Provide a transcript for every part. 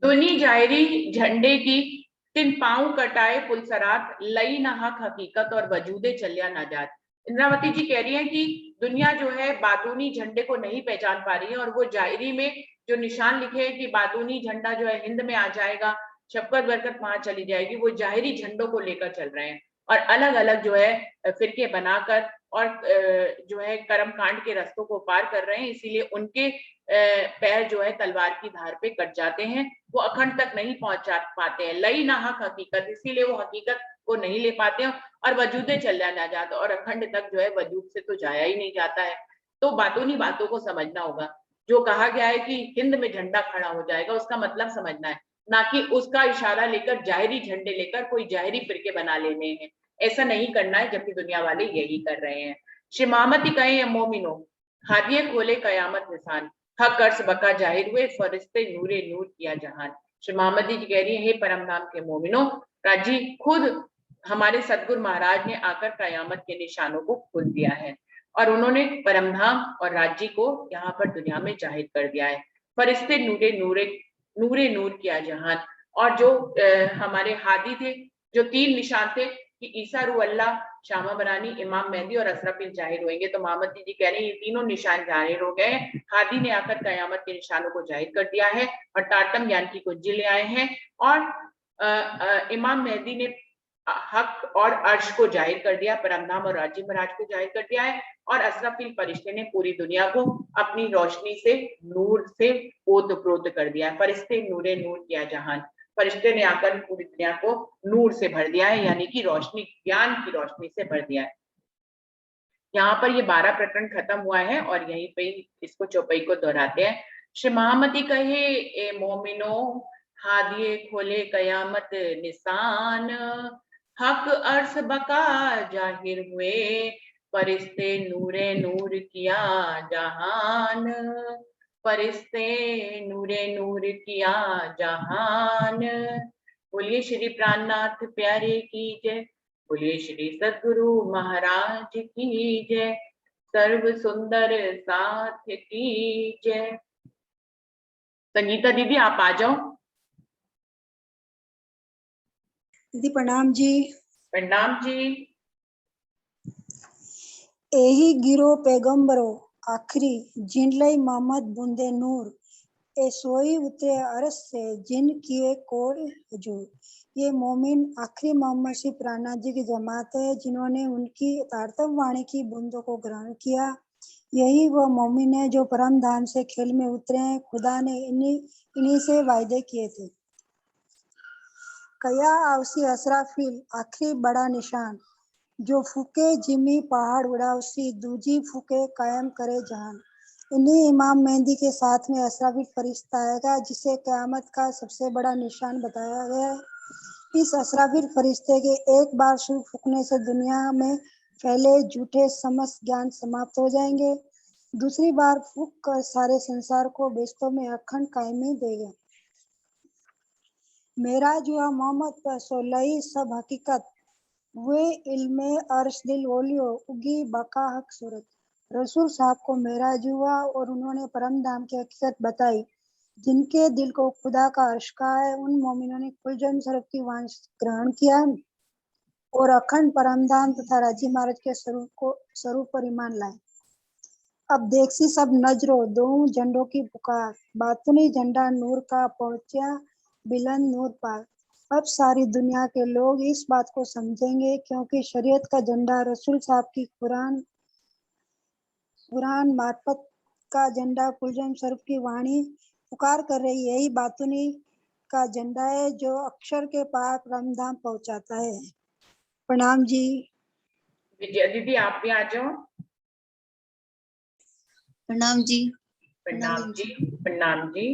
दुनी जायरी झंडे की तिन पाँव कटाए पुलसरात, लई ना हक हकीकत और वजूदे चलिया नाजात। इंद्रावती जी कह रही हैं कि दुनिया जो है बातूनी झंडे को नहीं पहचान पा रही है, और वो जायरी में जो निशान लिखे हैं कि बातूनी झंडा जो है हिंद में आ जाएगा, शफकत बरकत वहां चली जाएगी, वो जाहिरी झंडों को लेकर चल रहे हैं और अलग अलग जो है फिरके बनाकर और जो है कर्म कांड के रास्तों को पार कर रहे हैं। इसीलिए उनके पैर जो है तलवार की धार पे कट जाते हैं, वो अखंड तक नहीं पहुंच पाते हैं। लई ना हक हकीकत, इसीलिए वो हकीकत को नहीं ले पाते हैं, और वजूदे चल जाना जाता, और अखंड तक जो है वजूद से तो जाया ही नहीं जाता है। तो बातों बातों को समझना होगा। जो कहा गया है कि हिंद में झंडा खड़ा हो जाएगा, उसका मतलब समझना है, ना कि उसका इशारा लेकर जाहिरी झंडे लेकर कोई जाहिरी फिरके बना लेने हैं। ऐसा नहीं करना है, जबकि दुनिया वाले यही कर रहे हैं। शिमामती कहे या मोमिनो, हादिये खोले कयामत निशान, हक अर्श बका जाहिर हुए, फरिश्ते नूरे नूर किया जहान। श्री मोहम्मदी जी कह रही है, हे परम धाम के मोमिनो, राजी खुद हमारे सतगुरु महाराज ने आकर कयामत के निशानों को खोल दिया है, और उन्होंने परमधाम और राज्य को यहाँ पर दुनिया में जाहिर कर दिया है। फरिश्ते नूरे नूरे नूरे नूर किया जहान। और जो हमारे हादी थे, जो तीन निशान थे कि ईसा रू अल्लाह, शामा बरानी, इमाम मेहदी और अशरफिल जाहिर होंगे, तो मोहम्मद जी कह रहे हैं ये तीनों निशान जाहिर हो गए। हादी ने आकर कयामत के निशानों को जाहिर कर दिया है, और टाटम ज्ञान की कुंजी ले आए हैं, और इमाम मेहदी ने हक और अर्श को जाहिर कर दिया, परमधाम और राज्य महाराज को जाहिर कर दिया है, और अशरफिल फरिश्ते ने पूरी दुनिया को अपनी रोशनी से, नूर से ओत-प्रोत कर दिया है। फरिश्ते नूरे नूर किया जहान, फरिश्ते ने आकर पूरी दुनिया को नूर से भर दिया है, यानी कि रोशनी, ज्ञान की रोशनी से भर दिया है। यहाँ पर ये 12 प्रकरण खत्म हुआ है, और यहीं पे इसको चौपाई को दोहराते हैं। श्री महामती कहे ए मोमिनो, हादिये खोले कयामत निशान, हक अर्श बका जाहिर हुए, फरिश्ते नूरे नूर किया जहान, फरिश्ते नूरे नूर किया जहान। बोलिए श्री प्राणनाथ प्यारे की जय, बोलिए श्री सद्गुरु महाराज की जय, सर्व सुंदर साथ की जय। संगीता दीदी आप आ जाओ। दीदी प्रणाम जी। प्रणाम जी। एही गिरो पैगंबरो आखिरी, जिनलई मोहम्मद बूंदे नूर, ए सोई उतरे अरस से, जिन किए कोल हजूर। ये मोमिन आखिरी मोहम्मद श्री प्राणनाथ जी की जमात है, जिन्होंने उनकी तारतम वाणी की बूंदों को ग्रहण किया। यही वो मोमिन है जो परम धाम से खेल में उतरे हैं। खुदा ने इन्हीं से वायदे किए थे। कया आवसी असराफिल आखिरी बड़ा निशान, जो फूके जिमी पहाड़ उड़ावसी, दूजी फूके कायम करे जहान। इन्हीं इमाम मेहंदी के साथ में असराफिल फरिश्ता आएगा, जिसे क़यामत का सबसे बड़ा निशान बताया गया है। इस असराफिल फरिश्ते के एक बार शुरू फूकने से दुनिया में फैले झूठे समस्त ज्ञान समाप्त हो जाएंगे। दूसरी बार फूक कर सारे संसार को बेश्तों में अखंड कायमी देगा। मेरा जो मोहम्मद पर सोलही सब हकीकत, वे इल्मे अर्श दिल ओलियो, उगी बका हक सूरत। रसूल साहब को मेराज हुआ और उन्होंने परम धाम की हकीकत बताई। जिनके दिल को खुदा का अर्श का है, उन मोमिनों ने कुलजम शरफ की वाणी ग्रहण किया और अखंड परम धाम तथा राजी महाराज के स्वरूप पर ईमान लाए। अब देखसी सब नजरों दो झंडों की पुकार, बातुनी झंडा नूर का पहुंचा बिलंद नूर पार। अब सारी दुनिया के लोग इस बात को समझेंगे, क्योंकि शरीयत का झंडा रसूल साहब की कुरान मार्फत का झंडा कुलजम शरीफ की वाणी पुकार कर रही है। यही बातुनी का झंडा है जो अक्षर के पार परमधाम पहुंचाता है। प्रणाम जी। विजया दीदी आप भी आ जाओ। प्रणाम जी। प्रणाम जी। प्रणाम जी।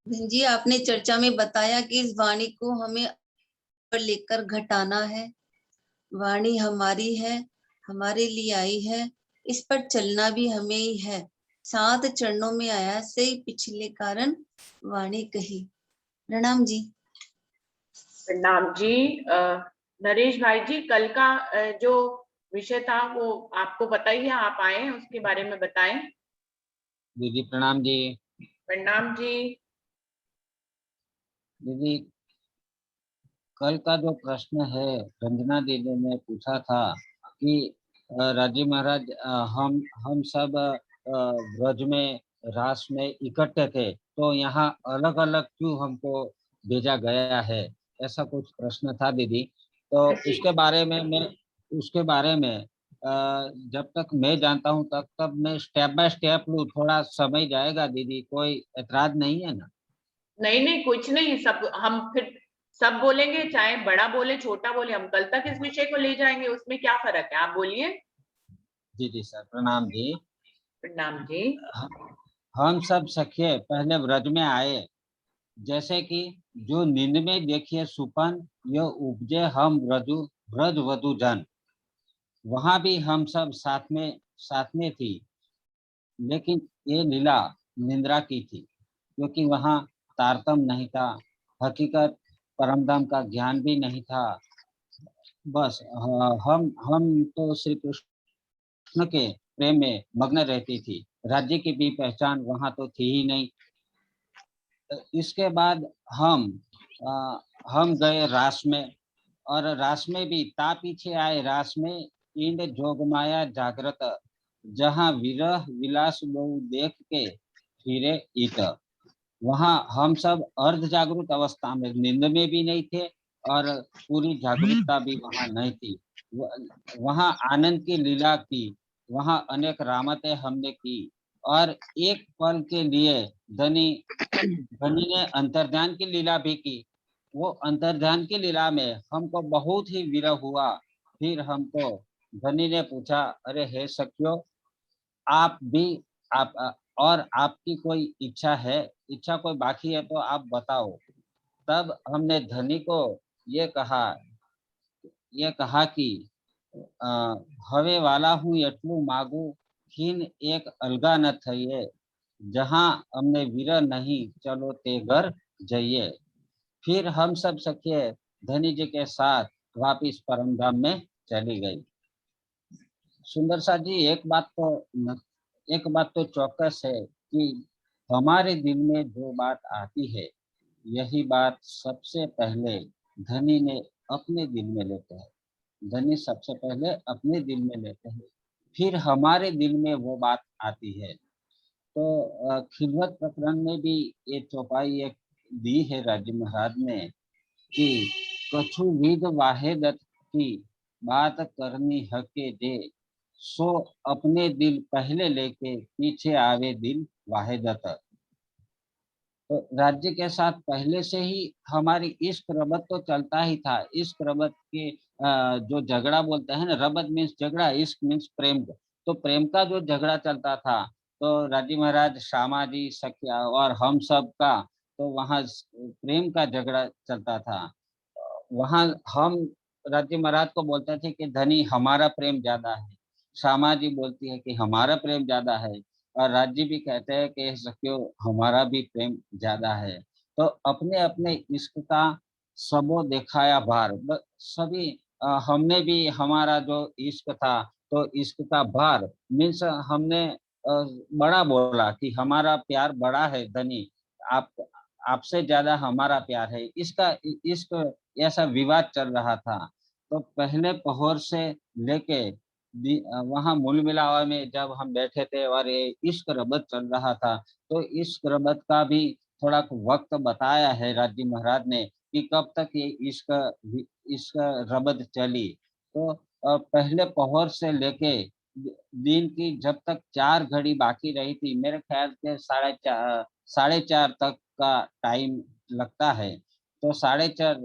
जी आपने चर्चा में बताया कि इस वाणी को हमें पर लेकर घटाना है। वाणी हमारी है, हमारे लिए आई है, इस पर चलना भी हमें ही है। 7 चरणों में आया से पिछले कारण वाणी कही। प्रणाम जी। प्रणाम जी। नरेश भाई जी, कल का जो विषय था वो आपको बताइए, आप आए उसके बारे में बताएं। दीदी प्रणाम जी। प्रणाम जी। दीदी कल का जो प्रश्न है रंजना दीदी ने पूछा था कि राजी महाराज हम सब ब्रज में रास में इकट्ठे थे तो यहाँ अलग अलग क्यों हमको भेजा गया है, ऐसा कुछ प्रश्न था दीदी। तो जी उसके बारे में जब तक मैं जानता हूँ तब तक मैं स्टेप बाय स्टेप लूँ, थोड़ा समय जाएगा दीदी, कोई एतराज नहीं है ना? नहीं नहीं, कुछ नहीं, सब हम फिर सब बोलेंगे, चाहे बड़ा बोले छोटा बोले, हम कल तक इस विषय को ले जाएंगे, उसमें क्या फर्क है, आप बोलिए। जी जी सर प्रणाम जी। प्रणाम जी। हम सब सखिए पहले ब्रज में आए, जैसे कि जो नींद में देखिए सुपन यह उपजे हम ब्रज वधु जन। वहां भी हम सब साथ में थी, लेकिन ये लीला निंद्रा की थी, क्योंकि वहां तारतम नहीं था, हकीकत परमधाम का ज्ञान भी नहीं था। बस हम तो श्री कृष्ण के प्रेम में मग्न रहती थी, राज्य की भी पहचान वहां तो थी ही नहीं। इसके बाद हम अ, हम गए रास में, और रास में भी ता पीछे आए रास में इंद जोगमाया जागृत, जहाँ विरह विलास बहु देख के फिरे इत। वहाँ हम सब अर्ध जागृत अवस्था में, नींद में भी नहीं थे और पूरी जागरूकता भी वहाँ नहीं थी। वहाँ आनंद की लीला की, वहाँ अनेक रामतें हमने की, और एक पल के लिए धनी धनी ने अंतर्ध्यान की लीला भी की। वो अंतर्ध्यान की लीला में हमको बहुत ही विरह हुआ। फिर हमको धनी ने पूछा, अरे हे सखियो, आप भी आप और आपकी कोई इच्छा है, इच्छा कोई बाकी है तो आप बताओ। तब हमने धनी को ये कहा कि अ, हवे वाला हूँ एटलू मागू, खीन एक अलगा न थईए, जहाँ हमने विरह नहीं चलो ते घर जाइए। फिर हम सब सखिए धनी जी के साथ वापिस परमधाम में चली गई। सुंदर सा जी, एक बात तो चौकस है कि हमारे दिल में जो बात आती है, यही बात सबसे पहले धनी ने अपने दिल में लेते हैं। धनी सबसे पहले अपने दिल में लेते हैं, फिर हमारे दिल में वो बात आती है। तो खिलवत प्रकरण में भी ये चौपाई एक दी है राज्य महाराज ने कि कछु विद वाहेदत की बात करनी हके जे, सो अपने दिल पहले लेके पीछे आवे दिल वाहेदत। तो राज्य के साथ पहले से ही हमारी इश्क रबत तो चलता ही था। इश्क रबत के जो झगड़ा बोलते हैं ना, रबत मीन्स झगड़ा, इश्क मीन्स प्रेम। तो प्रेम का जो झगड़ा चलता था, तो राजी महाराज, श्यामा जी, सखिया और हम सब का, तो वहाँ प्रेम का झगड़ा चलता था। वहाँ हम राज्य महाराज को बोलते थे कि धनी हमारा प्रेम ज्यादा है, श्यामा जी बोलती है कि हमारा प्रेम ज्यादा है, और राज्य भी कहते हैं कि सखियो हमारा भी प्रेम ज्यादा है। तो अपने अपने इश्क का सबो दिखाया भार, सभी हमने भी हमारा जो इश्क था, तो इश्क का भार मीन्स हमने बड़ा बोला कि हमारा प्यार बड़ा है धनी, आप आपसे ज्यादा हमारा प्यार है। इसका इश्क ऐसा विवाद चल रहा था। तो पहले पहर से लेके वहां मूल मिलावा में जब हम बैठे थे और ये इश्क रबत चल रहा था, तो इश्क रबत का भी थोड़ा वक्त बताया है राज्य महाराज ने कि कब तक ये इश्क रबत चली। तो पहले पहर से लेके दिन की जब तक 4 घड़ी बाकी रही थी, मेरे ख्याल से 4:30 तक का टाइम लगता है। तो 4:30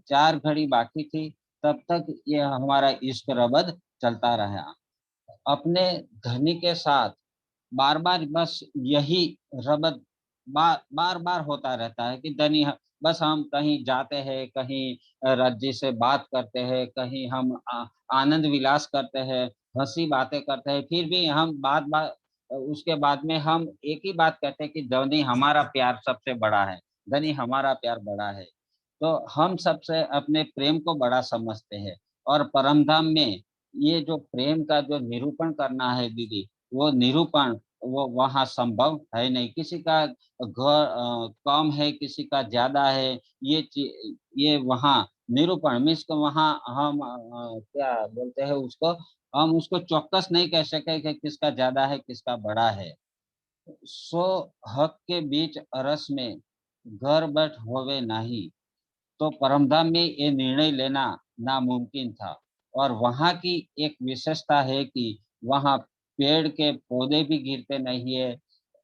4 घड़ी बाकी थी, तब तक ये हमारा इश्क रबद चलता रहा अपने धनी के साथ। बार बार बस यही रबद बार बार होता रहता है कि धनी बस हम कहीं जाते हैं, कहीं राज्य से बात करते हैं, कहीं हम आनंद विलास करते हैं, हंसी बातें करते हैं, फिर भी हम बात बात उसके बाद में हम एक ही बात कहते हैं कि धनी हमारा प्यार सबसे बड़ा है, धनी हमारा प्यार बड़ा है। तो हम सबसे अपने प्रेम को बड़ा समझते हैं, और परमधाम में ये जो प्रेम का जो निरूपण करना है दीदी, वो निरूपण वो वहाँ संभव है नहीं। किसी का घर कम है, किसी का ज्यादा है, ये वहाँ निरूपण मीन्स को वहाँ हम क्या बोलते हैं उसको, हम उसको चौकस नहीं कह सके कि किसका ज्यादा है किसका बड़ा है। सो हक के बीच अरस में घर बैठ होवे नहीं, तो परमधाम में ये निर्णय लेना नामुमकिन था। और वहाँ की एक विशेषता है कि वहाँ पेड़ के पौधे भी गिरते नहीं है।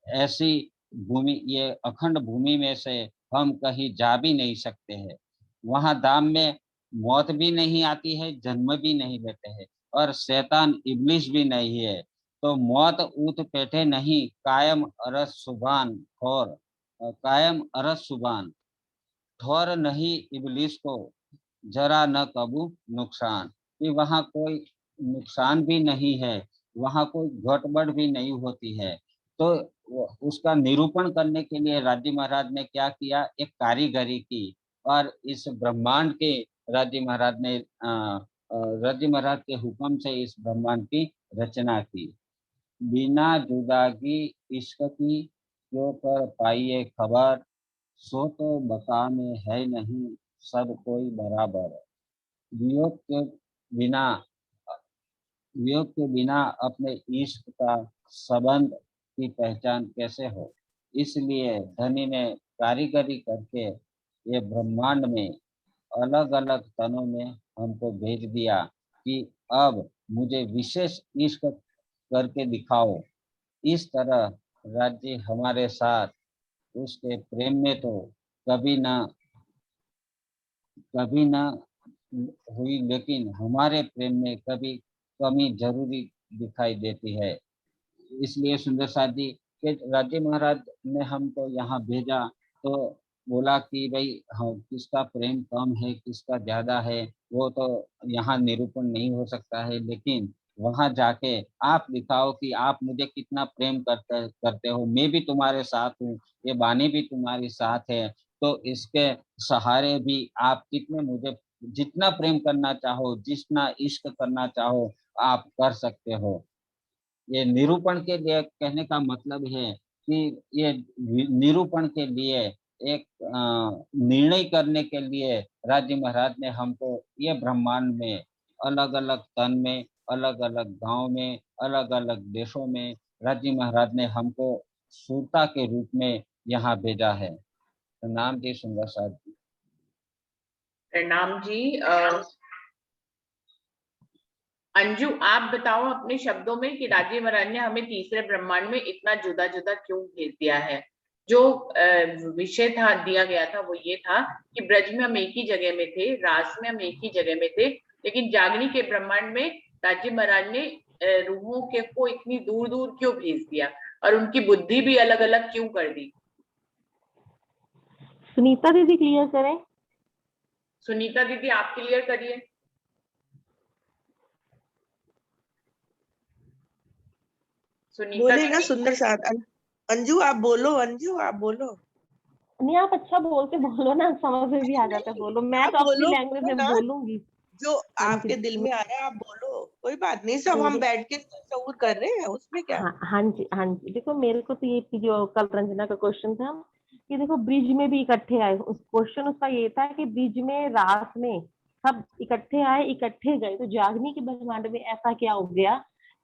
ऐसी भूमि, ये अखंड भूमि में से हम कहीं जा भी नहीं सकते हैं। वहाँ धाम में मौत भी नहीं आती है, जन्म भी नहीं लेते हैं, और शैतान इब्लिस भी नहीं है। तो मौत ऊत पेटे नहीं, कायम अरस सुबान और कायम अरस सुबान, ठौर नहीं इब्लिस को जरा न कबू नुकसान, कि वहाँ कोई नुकसान भी नहीं है, वहाँ कोई गड़बड़ भी नहीं होती है। तो उसका निरूपण करने के लिए राज्य महाराज ने क्या किया, एक कारीगरी की, और इस ब्रह्मांड के राज्य महाराज ने राज्य महाराज के हुक्म से इस ब्रह्मांड की रचना की। बिना जुदागी इश्क की क्यों कर पाइए खबर, सो तो बका में है नहीं सब कोई बराबर। वियोग के बिना वियोग के बिना अपने इश्क का संबंध की पहचान कैसे हो। इसलिए धनी ने कारीगरी करके ये ब्रह्मांड में अलग अलग तनों में हमको भेज दिया कि अब मुझे विशेष इश्क करके दिखाओ। इस तरह राज्य हमारे साथ उसके प्रेम में तो कभी ना कभी ना हुई, लेकिन हमारे प्रेम में कभी कमी जरूरी दिखाई देती है। इसलिए सुंदर साथ जी के राज्य महाराज ने हमको यहाँ भेजा, तो बोला कि भाई हाँ, किसका प्रेम कम है किसका ज्यादा है वो तो यहाँ निरूपण नहीं हो सकता है, लेकिन वहां जाके आप दिखाओ कि आप मुझे कितना प्रेम करते हो, मैं भी तुम्हारे साथ हूँ, ये वाणी भी तुम्हारे साथ है। तो इसके सहारे भी आप कितने मुझे जितना प्रेम करना चाहो, जितना इश्क करना चाहो आप कर सकते हो। ये निरूपण के लिए कहने का मतलब है कि ये निरूपण के लिए एक निर्णय करने के लिए राज्य महाराज ने हमको ये ब्रह्मांड में अलग अलग तन में, अलग अलग गांव में, अलग अलग देशों में राज्य महाराज ने हमको सूरता के रूप में यहाँ भेजा है। तो नाम जी सुंदर साथ जी। प्रणाम जी। अंजू, आप बताओ अपने शब्दों में कि राजीव महाराज ने हमें तीसरे ब्रह्मांड में इतना जुदा जुदा क्यों भेज दिया है। जो विषय था दिया गया था वो ये था कि ब्रज में हम एक ही जगह में थे, रास में हम एक ही जगह में थे, लेकिन जागनी के ब्रह्मांड में राजीव महाराज ने रूहों के को इतनी दूर दूर क्यों भेज दिया और उनकी बुद्धि भी अलग अलग क्यों कर दी। सुनीता दीदी क्लियर करें। सुनीता दीदी आप क्लियर करिए। सुनीता बोले ना दीदी। सुंदर साथ। अंजू आप बोलो, अंजू आप बोलो। नहीं आप अच्छा बोलते बोलो ना, समझ में भी आ जाता है, नहीं, बोलो, मैं आप तो अपनी बोलो लैंग्वेज में ना, बोलूंगी। जो हाँ आपके जी दिल में आ रहा है आप बोलो, कोई बात नहीं, सब हम मेरे बैठ के तस्वीर कर रहे हैं, उसमें क्या। हाँ हाँ जी देखो, मेरे को तो ये थी जो कल रंजना का क्वेश्चन था कि देखो ब्रिज में भी इकट्ठे आए, उस क्वेश्चन उसका ये था कि ब्रिज में रास में सब इकट्ठे आए इकट्ठे गए, तो जागनी के ब्रह्मांड में ऐसा क्या हो गया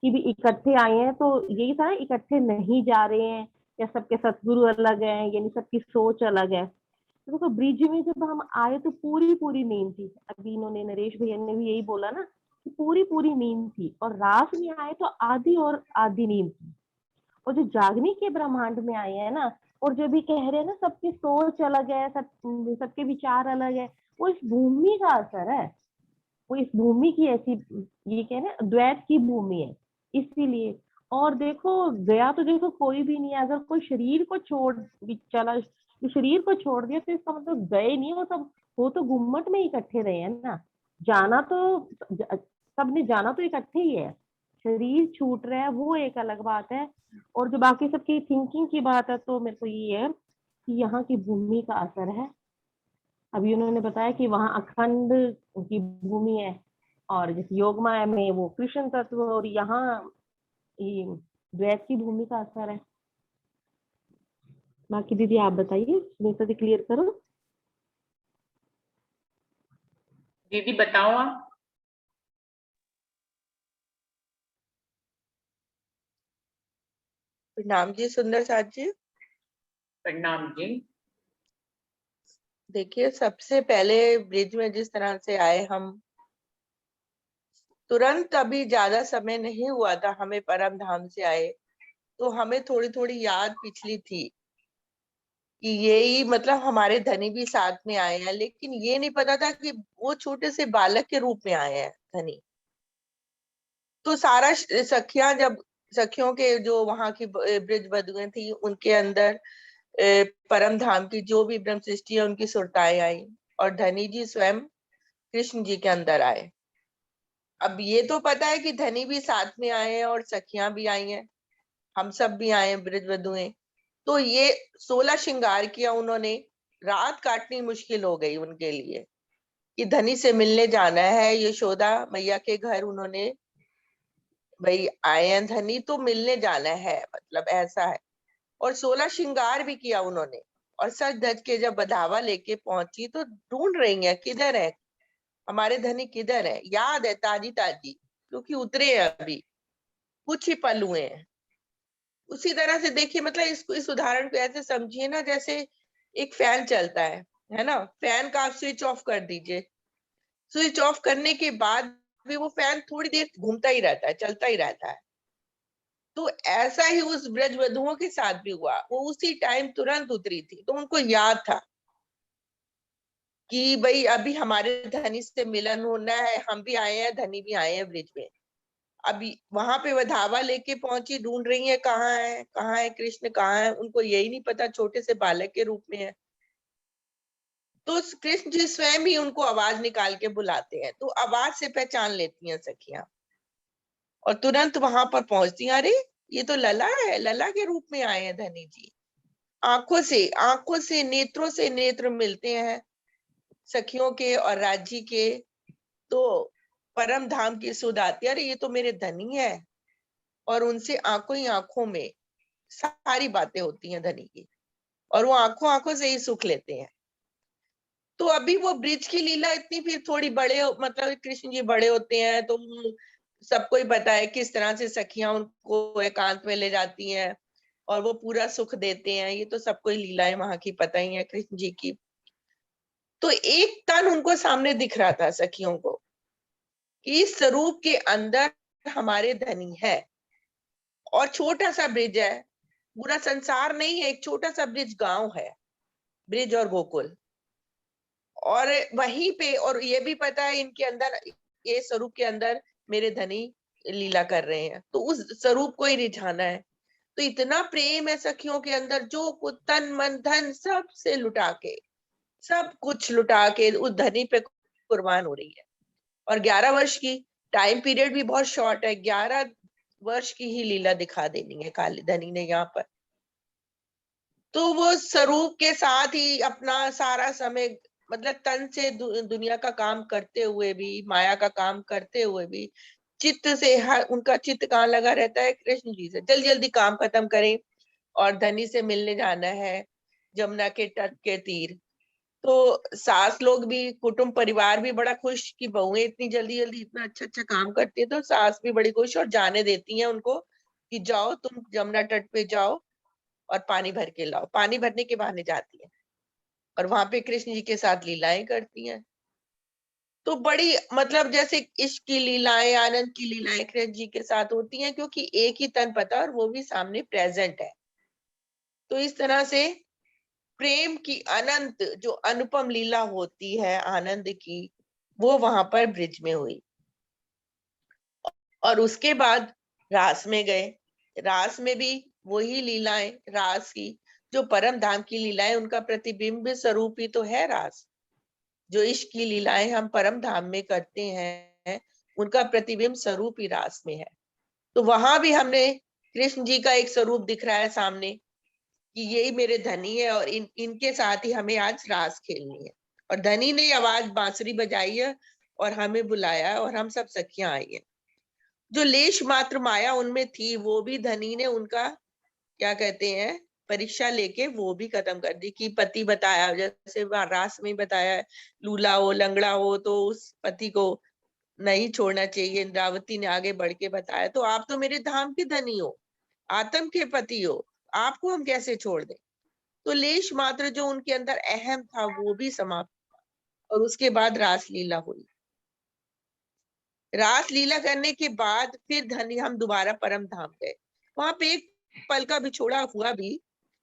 कि भी इकट्ठे आए हैं, तो यही था इकट्ठे नहीं जा रहे हैं या सबके सतगुरु अलग है, यानी सबकी सोच अलग है। तो देखो ब्रिज में जब हम आए तो पूरी पूरी नींद थी, अभी इन्होंने नरेश भैया ने भी यही बोला ना कि पूरी पूरी नींद थी, और रास में आए तो आधी और आधी नींद थी। और जो जागने के ब्रह्मांड में आए हैं ना, और जो भी कह रहे हैं ना सबकी सोच अलग है, सबके विचार अलग है, वो इस भूमि का असर है, वो इस भूमि की ऐसी, ये कह रहे हैं द्वैत की भूमि है इसीलिए। और देखो गया तो देखो कोई भी नहीं है, अगर कोई शरीर को छोड़ चला, शरीर को छोड़ दिया तो इसका मतलब गए नहीं, वो सब वो तो गुम्मट में इकट्ठे रहे हैं ना। जाना तो सबने जाना तो इकट्ठे ही है, शरीर छूट रहा है वो एक अलग बात है। और जो बाकी सबकी थिंकिंग की बात है, तो मेरे को ये है कि यहाँ की भूमि का असर है। अभी उन्होंने बताया कि वहां अखंड की भूमि है, और जैसे योगमाया में वो कृष्ण तत्व, और यहाँ द्वैत की भूमिका असर है। बाकी दीदी आप बताइए, सुनीता दी क्लियर करो। दीदी बताओ आप। प्रणाम जी सुंदर साथ जी। प्रणाम जी। देखिए सबसे पहले ब्रिज में जिस तरह से आए हम, तुरंत अभी ज्यादा समय नहीं हुआ था हमें परम धाम से आए, तो हमें थोड़ी थोड़ी याद पिछली थी कि यही मतलब हमारे धनी भी साथ में आए हैं, लेकिन ये नहीं पता था कि वो छोटे से बालक के रूप में आए हैं धनी। तो सारा सखियां जब सखियों के जो वहां की ब्रिज बधुएं थी उनके अंदर परम धाम की जो भी ब्रह्म सृष्टि है उनकी सुरताएं आई, और धनी जी स्वयं कृष्ण जी के अंदर आए। अब ये तो पता है कि धनी भी साथ में आए हैं और सखियां भी आई हैं, हम सब भी आए हैं ब्रिज बधुएं। तो ये 16 श्रृंगार किया उन्होंने, रात काटनी मुश्किल हो गई उनके लिए कि धनी से मिलने जाना है। यशोदा मैया के घर उन्होंने भाई आए हैं धनी तो मिलने जाना है, मतलब ऐसा है। और 16 श्रृंगार भी किया उन्होंने, और सज धज के जब बधावा लेके पहुंची तो ढूंढ रही है किधर है हमारे धनी, किधर है। याद है ताजी ताजी, क्योंकि उतरे हैं अभी, कुछ ही पल हुए हैं। उसी तरह से देखिए, मतलब इसको इस उदाहरण को ऐसे समझिए ना, जैसे एक फैन चलता है ना, फैन का आप स्विच ऑफ कर दीजिए, स्विच ऑफ करने के बाद भी वो फैन थोड़ी देर घूमता ही रहता है, चलता ही रहता है। तो ऐसा ही उस ब्रजवधुओं के साथ भी हुआ, वो उसी टाइम तुरंत उतरी थी, तो उनको याद था कि भाई अभी हमारे धनी से मिलन होना है, हम भी आए हैं, धनी भी आए हैं ब्रिज में। अभी वहां पे वह धावा लेके पहुंची, ढूंढ रही है कहाँ है कृष्ण, कहाँ है, उनको यही नहीं पता, छोटे से बालक के रूप में है। तो कृष्ण जी स्वयं ही उनको आवाज निकाल के बुलाते हैं, तो आवाज से पहचान लेती हैं सखियां और तुरंत वहां पर पहुंचती हैं। अरे ये तो लला है, लला के रूप में आए हैं धनी जी। आंखों से नेत्रों से नेत्र मिलते हैं सखियों के और राजी के। तो परम धाम की सुध आती है, अरे ये तो मेरे धनी है। और उनसे आंखों ही आंखों में सारी बातें होती हैं धनी की, और वो आंखों आंखों से ही सुख लेते हैं। तो अभी वो ब्रिज की लीला इतनी फिर थोड़ी मतलब कृष्ण जी बड़े होते हैं तो सबको ही पता है किस तरह से सखियां उनको एकांत में ले जाती हैं और वो पूरा सुख देते हैं, ये तो सबको ही लीलाएं वहां की पता ही है कृष्ण जी की। तो एक तन उनको सामने दिख रहा था सखियों को कि इस स्वरूप के अंदर हमारे धनी है, और छोटा सा ब्रिज है, पूरा संसार नहीं है, एक छोटा सा ब्रिज गांव है, ब्रिज और गोकुल। और वहीं पे, और ये भी पता है इनके अंदर, ये स्वरूप के अंदर मेरे धनी लीला कर रहे हैं, तो उस स्वरूप को ही रिझाना है। तो इतना प्रेम है सखियों के अंदर, जो कुछ तन मन धन सब से लुटा के, सब कुछ लुटा के उस धनी पे कुर्बान हो रही है। और 11 वर्ष की टाइम पीरियड भी बहुत शॉर्ट है, 11 वर्ष की ही लीला दिखा देनी है काली धनी ने यहाँ पर। तो वो स्वरूप के साथ ही अपना सारा समय, मतलब तन से दुनिया का काम करते हुए भी, माया का काम करते हुए भी, चित्त से उनका चित्त कहाँ लगा रहता है, कृष्ण जी से। जल्दी जल्दी काम खत्म करें और धनी से मिलने जाना है जमुना के तट के तीर। तो सास लोग भी, कुटुंब परिवार भी बड़ा खुश कि बहुएं इतनी जल्दी जल्दी इतना अच्छा अच्छा काम करती है, तो सास भी बड़ी खुश और जाने देती है उनको कि जाओ तुम जमुना तट पे जाओ और पानी भर के लाओ। पानी भरने के बहाने जाती है और वहां पे कृष्ण जी के साथ लीलाएं करती हैं। तो बड़ी मतलब जैसे इश्क की लीलाएं, आनंद की लीलाएं कृष्ण जी के साथ होती हैं, क्योंकि एक ही तन पता और वो भी सामने प्रेजेंट है। तो इस तरह से प्रेम की अनंत जो अनुपम लीला होती है आनंद की, वो वहां पर ब्रिज में हुई। और उसके बाद रास में गए, रास में भी वही लीलाएं रास की, जो परम धाम की लीलाएं, उनका प्रतिबिंब स्वरूप ही तो है रास। जो इश्क की लीलाएं हम परम धाम में करते हैं, उनका प्रतिबिंब स्वरूप ही रास में है। तो वहां भी हमने कृष्ण जी का एक स्वरूप दिख रहा है सामने कि यही मेरे धनी है, और इनके साथ ही हमें आज रास खेलनी है। और धनी ने आवाज बांसुरी बजाई है और हमें बुलाया है और हम सब सखियां आई है। जो लेश मात्र माया उनमें थी वो भी धनी ने उनका क्या कहते हैं परीक्षा लेके वो भी खत्म कर दी। कि पति बताया, जैसे रास में बताया है, लूला हो लंगड़ा हो तो उस पति को नहीं छोड़ना चाहिए। इंद्रावती ने आगे बढ़ के बताया, तो आप तो मेरे धाम के धनी हो, आत्म के पति हो, आपको हम कैसे छोड़ दें। तो लेश मात्र जो उनके अंदर अहम था वो भी समाप्त हुआ। और उसके बाद रासलीला हुई। रासलीला करने के बाद फिर धनी हम दोबारा परम धाम गए। वहां पे एक पल का बिछोड़ा हुआ भी,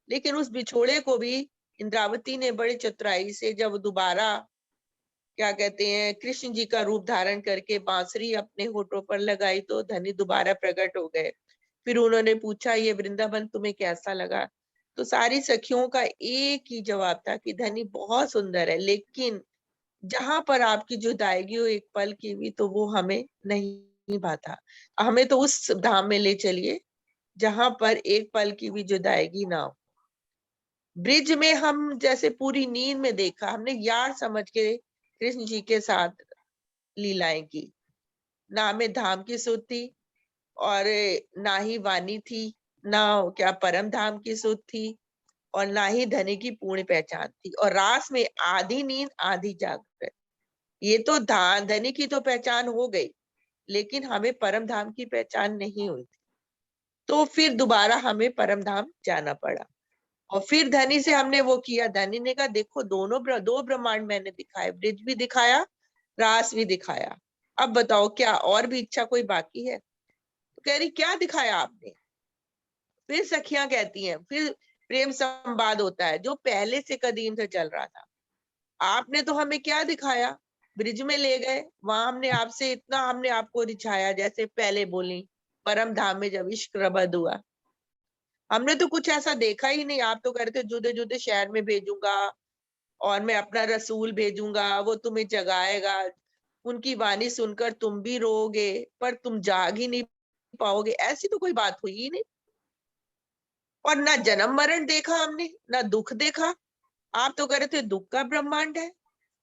लेकिन उस बिछोड़े को भी इंद्रावती ने बड़ी चतुराई से जब दोबारा क्या कहते हैं कृष्ण जी का रूप धारण करके बांसुरी अपने होठों पर लगाई तो धनी दोबारा प्रकट हो गए। फिर उन्होंने पूछा, ये वृंदावन तुम्हें कैसा लगा। तो सारी सखियों का एक ही जवाब था कि धनी बहुत सुंदर है, लेकिन जहां पर आपकी जुदाईगी हो एक पल की भी तो वो हमें नहीं भाता। हमें तो उस धाम में ले चलिए जहां पर एक पल की भी जुदाईगी ना हो। ब्रिज में हम जैसे पूरी नींद में देखा, हमने यार समझ के कृष्ण जी के साथ लीलाएं की। ना हमें धाम की सुध थी और ना ही वाणी थी, ना क्या परम धाम की सुध थी और ना ही धनी की पूर्ण पहचान थी। और रास में आधी नींद आधी जागृत। ये तो धनी की तो पहचान हो गई, लेकिन हमें परम धाम की पहचान नहीं हुई थी। तो फिर दोबारा हमें परम धाम जाना पड़ा। और फिर धनी से हमने वो किया। धनी ने कहा, देखो दो ब्रह्मांड मैंने दिखाए, ब्रिज भी दिखाया, रास भी दिखाया, अब बताओ क्या और भी इच्छा कोई बाकी है। तो कह रही, क्या दिखाया आपने। फिर सखियां कहती हैं, फिर प्रेम संवाद होता है जो पहले से कदीम से चल रहा था। आपने तो हमें क्या दिखाया, ब्रिज में ले गए, वहां हमने आपसे इतना हमने आपको रिझाया, जैसे पहले बोली परम धाम में जब इश्क रबद हुआ। हमने तो कुछ ऐसा देखा ही नहीं। आप तो कह रहे थे जुदे जुदे शहर में भेजूंगा और मैं अपना रसूल भेजूंगा, वो तुम्हें जगाएगा, उनकी वाणी सुनकर तुम भी रोओगे पर तुम जाग ही नहीं पाओगे। ऐसी तो कोई बात हुई ही नहीं। और ना जन्म मरण देखा हमने, ना दुख देखा। आप तो कह रहे थे दुख का ब्रह्मांड है,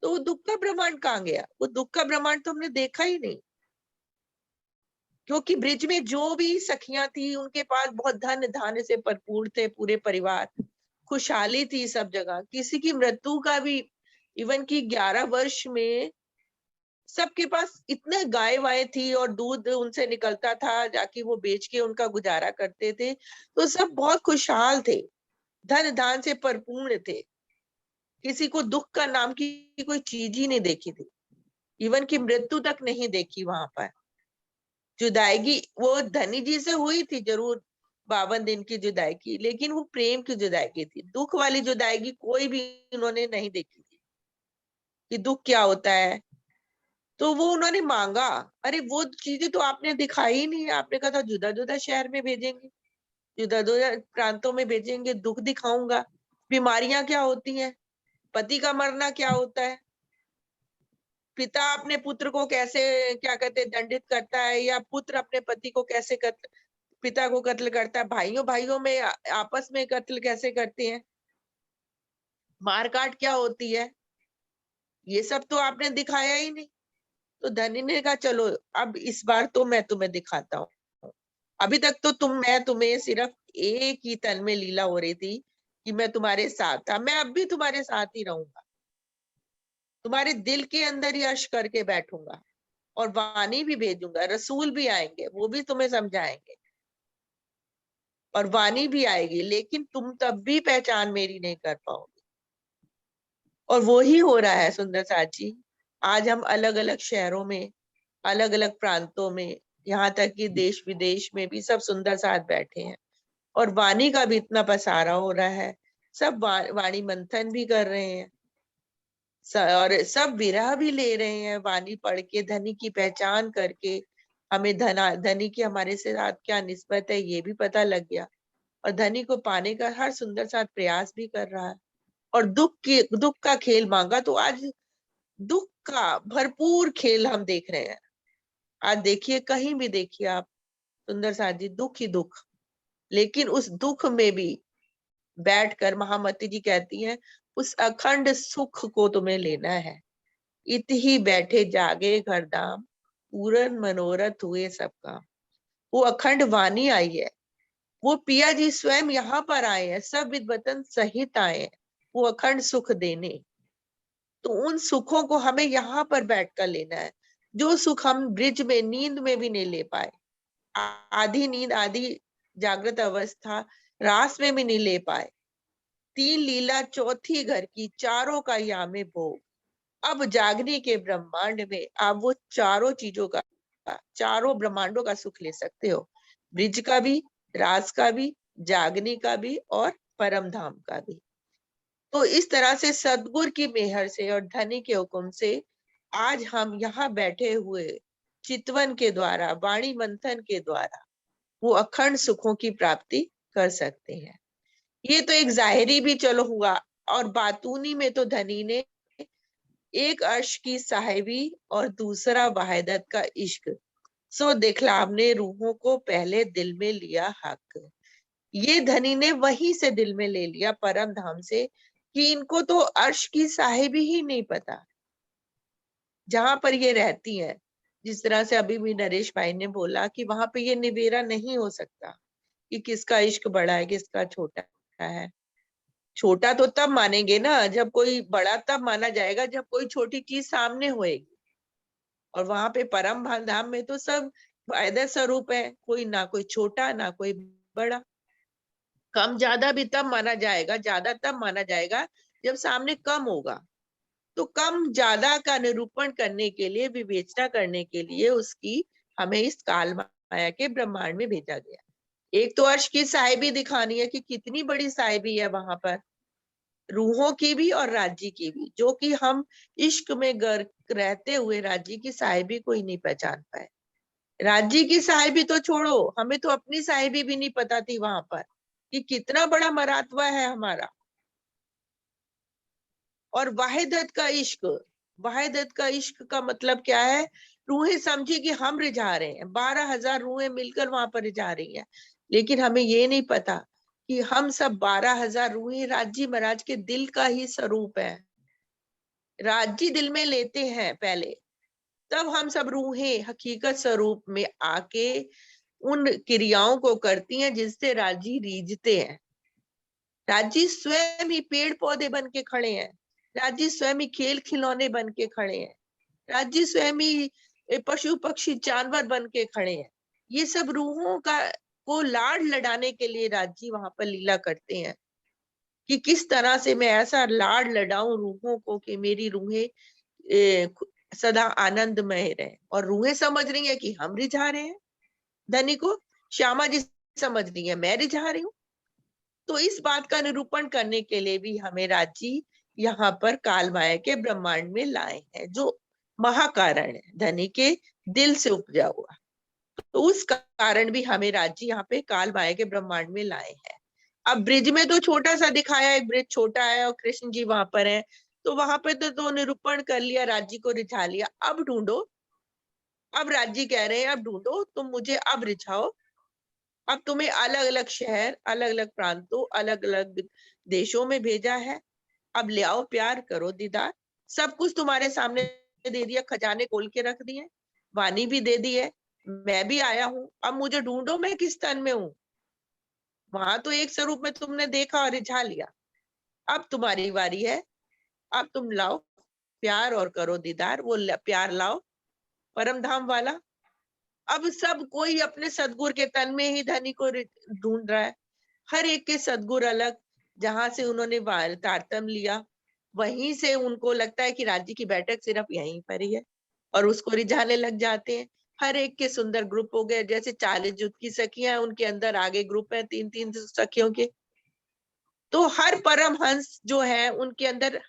तो वो दुख का ब्रह्मांड कहाँ गया। वो दुख का ब्रह्मांड तो हमने देखा ही नहीं। क्योंकि ब्रिज में जो भी सखियां थी उनके पास बहुत धन धान्य से भरपूर थे, पूरे परिवार, खुशहाली थी सब जगह। किसी की मृत्यु का भी, इवन की 11 वर्ष में सबके पास इतने गाय वाय थी और दूध उनसे निकलता था, जाके वो बेच के उनका गुजारा करते थे। तो सब बहुत खुशहाल थे, धन धान से परिपूर्ण थे। किसी को दुख का नाम की कोई चीज ही नहीं देखी थी, इवन की मृत्यु तक नहीं देखी वहां पर। जुदाईगी वो धनी जी से हुई थी जरूर, 52 दिन की जुदाईगी, लेकिन वो प्रेम की जुदाईगी थी। दुख वाली जुदाईगी कोई भी उन्होंने नहीं देखी थी कि दुख क्या होता है। तो वो उन्होंने मांगा, अरे वो चीजें तो आपने दिखाई ही नहीं है। आपने कहा था जुदा जुदा शहर में भेजेंगे, जुदा जुदा प्रांतों में भेजेंगे, दुख दिखाऊंगा, बीमारियां क्या होती हैं, पति का मरना क्या होता है, पिता अपने पुत्र को कैसे क्या कहते हैं दंडित करता है, या पुत्र अपने पति को कैसे पिता को कत्ल करता है, भाइयों भाइयों में आपस में कत्ल कैसे करते हैं, मारकाट क्या होती है, ये सब तो आपने दिखाया ही नहीं। तो धनी ने कहा, चलो अब इस बार तो मैं तुम्हें दिखाता हूँ। अभी तक तो मैं तुम्हें सिर्फ एक ही तन में लीला हो रही थी कि मैं तुम्हारे साथ था, मैं अब भी तुम्हारे साथ ही रहूंगा, तुम्हारे दिल के अंदर ही अर्श करके बैठूंगा और वाणी भी भेजूंगा, रसूल भी आएंगे, वो भी तुम्हें समझाएंगे और वाणी भी आएगी, लेकिन तुम तब भी पहचान मेरी नहीं कर पाओगे। और वो ही हो रहा है सुंदर साथ जी। आज हम अलग अलग शहरों में, अलग अलग प्रांतों में, यहाँ तक कि देश विदेश में भी सब सुंदर साथ बैठे हैं और वाणी का भी इतना पसारा हो रहा है। सब वाणी मंथन भी कर रहे हैं और सब विरह भी ले रहे हैं वाणी पढ़ के, धनी की पहचान करके। हमें धनी की हमारे साथ क्या निस्बत है ये भी पता लग गया और धनी को पाने का हर सुंदर साथ प्रयास भी कर रहा है। और दुख का खेल मांगा तो आज दुख का भरपूर खेल हम देख रहे हैं। आज देखिए, कहीं भी देखिए आप सुंदर साथ जी, दुख ही दुख। लेकिन उस दुख में भी बैठकर महामती जी कहती हैं, उस अखंड सुख को तुम्हें लेना है। इत ही बैठे जागे घरदाम, पूरन मनोरथ हुए सब काम। वो अखंड वाणी आई है, वो पिया जी स्वयं यहाँ पर आए हैं, सब विद्वतन सहित आए हैं वो अखंड सुख देने। तो उन सुखों को हमें यहाँ पर बैठकर लेना है, जो सुख हम ब्रिज में नींद में भी नहीं ले पाए, आधी नींद आधी जागृत अवस्था रास में भी नहीं ले पाए। 3 लीला चौथी घर की, चारों का यामे भोग। अब जागने के ब्रह्मांड में आप वो चारों चीजों का, चारों ब्रह्मांडों का सुख ले सकते हो, ब्रिज का भी, रास का भी, जागने का भी और परम धाम का भी। तो इस तरह से सदगुरु की मेहर से और धनी के हुक्म से आज हम यहाँ बैठे हुए चितवन के द्वारा, वाणी मंथन के द्वारा वो अखंड सुखों की प्राप्ति कर सकते हैं। ये तो एक जाहिरी भी चलो हुआ, और बातूनी में तो धनी ने एक अर्श की साहिबी और दूसरा वाहिदत का इश्क, सो दिखला आपने रूहों को पहले दिल में लिया हक। ये धनी ने वहीं से दिल में ले लिया परम धाम से, कि इनको तो अर्श की साहिबी ही नहीं पता जहां पर ये रहती है। जिस तरह से अभी भी नरेश भाई ने बोला कि वहां पे ये निबेरा नहीं हो सकता कि किसका इश्क बड़ा है किसका छोटा है। छोटा तो तब मानेंगे ना जब कोई बड़ा, तब माना जाएगा जब कोई छोटी चीज सामने होएगी। और वहां पे परम धाम में तो सब वाहिदत स्वरूप है, कोई ना कोई छोटा ना कोई बड़ा। कम ज्यादा भी तब माना जाएगा, ज्यादा तब माना जाएगा जब सामने कम होगा। तो कम ज्यादा का निरूपण करने के लिए, विवेचना करने के लिए उसकी हमें इस काल माया के ब्रह्मांड में भेजा गया। एक तो अर्श की साहिबी दिखानी है कि कितनी बड़ी साहिबी है वहां पर, रूहों की भी और राज्य की भी, जो कि हम इश्क में गर्क रहते हुए राज्य की साहिबी को ही नहीं पहचान पाए। राज्य की साहिबी तो छोड़ो, हमें तो अपनी साहिबी भी नहीं पता थी वहां पर कि कितना बड़ा मरातबा है हमारा। और वाहिदत का इश्क, वाहिदत का इश्क का मतलब क्या है? रूहें समझी कि हम रिझा रहे हैं, 12,000 रूहें मिलकर वहां पर रिझा रही हैं, लेकिन हमें ये नहीं पता कि हम सब 12,000 रूहें राज्य महाराज के दिल का ही स्वरूप है। राज्य दिल में लेते हैं पहले, तब हम सब रूहें हकीकत स्वरूप में आके उन क्रियाओं को करती हैं जिससे राज्य रीझते हैं। राज्य स्वयं ही पेड़ पौधे बन के खड़े हैं, राज्य स्वयं ही खेल खिलौने बन के खड़े हैं, राज्य स्वयं ही पशु पक्षी जानवर बन के खड़े हैं। ये सब रूहों का को लाड लडाने के लिए राज्य वहां पर लीला करते हैं कि किस तरह से मैं ऐसा लाड लडाऊं रूहों को कि मेरी रूहें सदा आनंदमय रहे। और रूहें समझ रही है कि हम रिझा रहे हैं, धनी को श्यामा जी समझ रही है मैं रिझा रही हूँ। तो इस बात का निरूपण करने के लिए भी हमें राज्य यहाँ पर काल माया के ब्रह्मांड में लाए हैं, जो महाकारण है, धनी के दिल से उपजा हुआ। तो उस कारण भी हमें राज्य यहाँ पे काल माया के ब्रह्मांड में लाए हैं। अब ब्रिज में तो छोटा सा दिखाया है, ब्रिज छोटा है और कृष्ण जी वहां पर है, तो वहां पे तो निरूपण कर लिया, राज्य को रिझा लिया। अब ढूंढो, अब राज्य कह रहे हैं अब ढूंढो, तुम मुझे अब रिझाओ। अब तुम्हें अलग अलग शहर, अलग अलग प्रांतों, अलग अलग देशों में भेजा है, अब ले आओ, प्यार करो, दीदार। सब कुछ तुम्हारे सामने दे दिया, खजाने खोल के रख दिए, वाणी भी दे दी है, मैं भी आया हूं, अब मुझे ढूंढो मैं किस तन में हूं। वहां तो एक स्वरूप में तुमने देखा और रिझा लिया, अब तुम्हारी बारी है, अब तुम लाओ प्यार और करो दीदार। वो प्यार लाओ परम धाम वाला। अब सब कोई अपने सदगुरु के तन में ही धनी को ढूंढ रहा है। हर एक के सदगुरु अलग, जहां से उन्होंने तारतम्य लिया वहीं से उनको लगता है कि राज्य की बैठक सिर्फ यहीं पर ही है, और उसको रिझाने लग जाते हैं। हर एक के सुंदर ग्रुप हो गए, जैसे 40 जुट की सखियां, उनके अंदर आगे ग्रुप है 3-3 सखियों के। तो हर परम हंस जो है उनके अंदर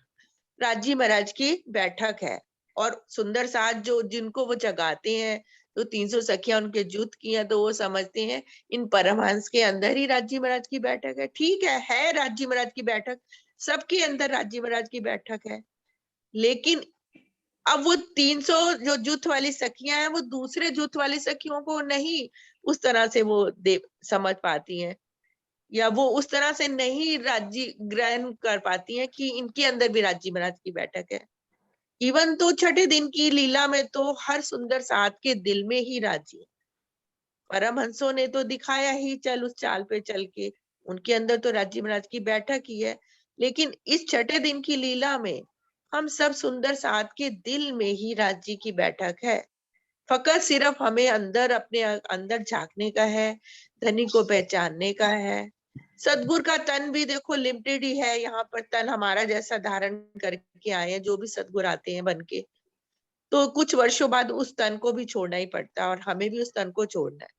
राज्य महाराज की बैठक है, और सुंदर साज जो जिनको वो जगाते हैं, तो 300 सखियां उनके जुट की हैं, तो वो समझते हैं इन परमहंस के अंदर ही राज्य महाराज की बैठक है। ठीक है राज्य महाराज की बैठक, सबके अंदर राज्य महाराज की बैठक है, लेकिन अब वो 300 जो जुट वाली सखियां हैं, वो दूसरे जुट वाली सखियों को नहीं उस तरह से वो समझ पाती हैं, या वो उस तरह से नहीं राज्य ग्रहण कर पाती हैं कि इनके अंदर भी राज्य महाराज की बैठक है। इवन तो छठे दिन की लीला में तो हर सुंदर साथ के दिल में ही राज्य, परमहंसों ने तो दिखाया ही चल उस चाल पे चल के, उनके अंदर तो राज्य महाराज की बैठक ही है। लेकिन इस छठे दिन की लीला में हम सब सुंदर साध के दिल में ही राज्य की बैठक है। फकत सिर्फ हमें अंदर अपने अंदर झांकने का है, धनी को पहचानने का है। सदगुरु का तन भी देखो लिमिटेड ही है, यहाँ पर तन हमारा जैसा धारण करके आए हैं जो भी सदगुरु आते हैं बन के, तो कुछ वर्षों बाद उस तन को भी छोड़ना ही पड़ता है और हमें भी उस तन को छोड़ना है।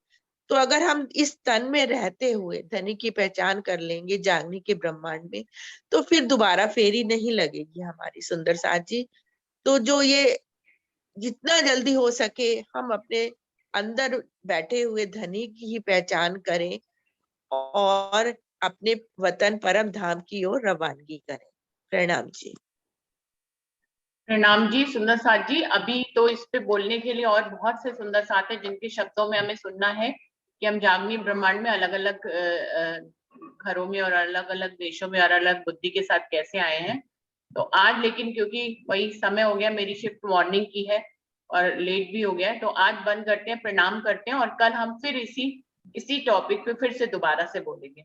तो अगर हम इस तन में रहते हुए धनी की पहचान कर लेंगे जागने के ब्रह्मांड में, तो फिर दोबारा फेरी नहीं लगेगी हमारी सुंदर साथ जी। तो जो ये जितना जल्दी हो सके हम अपने अंदर बैठे हुए धनी की ही पहचान करें और अपने वतन परम धाम की ओर रवानगी करें। प्रणाम जी। प्रणाम जी सुंदर साथ जी। अभी तो इस पे बोलने के लिए और बहुत से सुंदर साथ हैं जिनके शब्दों में हमें सुनना है कि हम जागनी ब्रह्मांड में अलग अलग घरों में और अलग अलग देशों में और अलग बुद्धि के साथ कैसे आए हैं। तो आज लेकिन क्योंकि वही समय हो गया, मेरी शिफ्ट मॉर्निंग की है और लेट भी हो गया है, तो आज बंद करते हैं, प्रणाम करते हैं और कल हम फिर इसी टॉपिक पे फिर से दोबारा से बोलेंगे।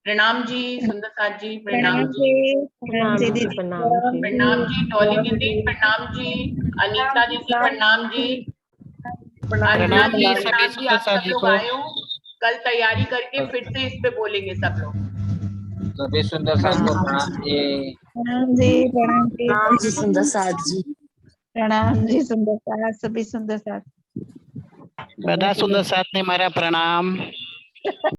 प्रणाम जी सुंदर साथ जी, प्रणाम जी। प्रणाम जी, प्रणाम जी। प्रणाम जी डॉली दीदी, प्रणाम जी अनीता दीदी, प्रणाम जी अर्चना जी, प्रणाम जी। आप सब लोग आए हो, कल तैयारी करके फिर से इस पे बोलेंगे सब लोग। सभी सुंदर साथ को प्रणाम जी। प्रणाम जी, प्रणाम जी, प्रणाम जी सुंदर साथ जी। प्रणाम जी सुंदर साथ, सभी सुंदर साथ। बड़ा सुंदर साथ ने हमारा प्रणाम।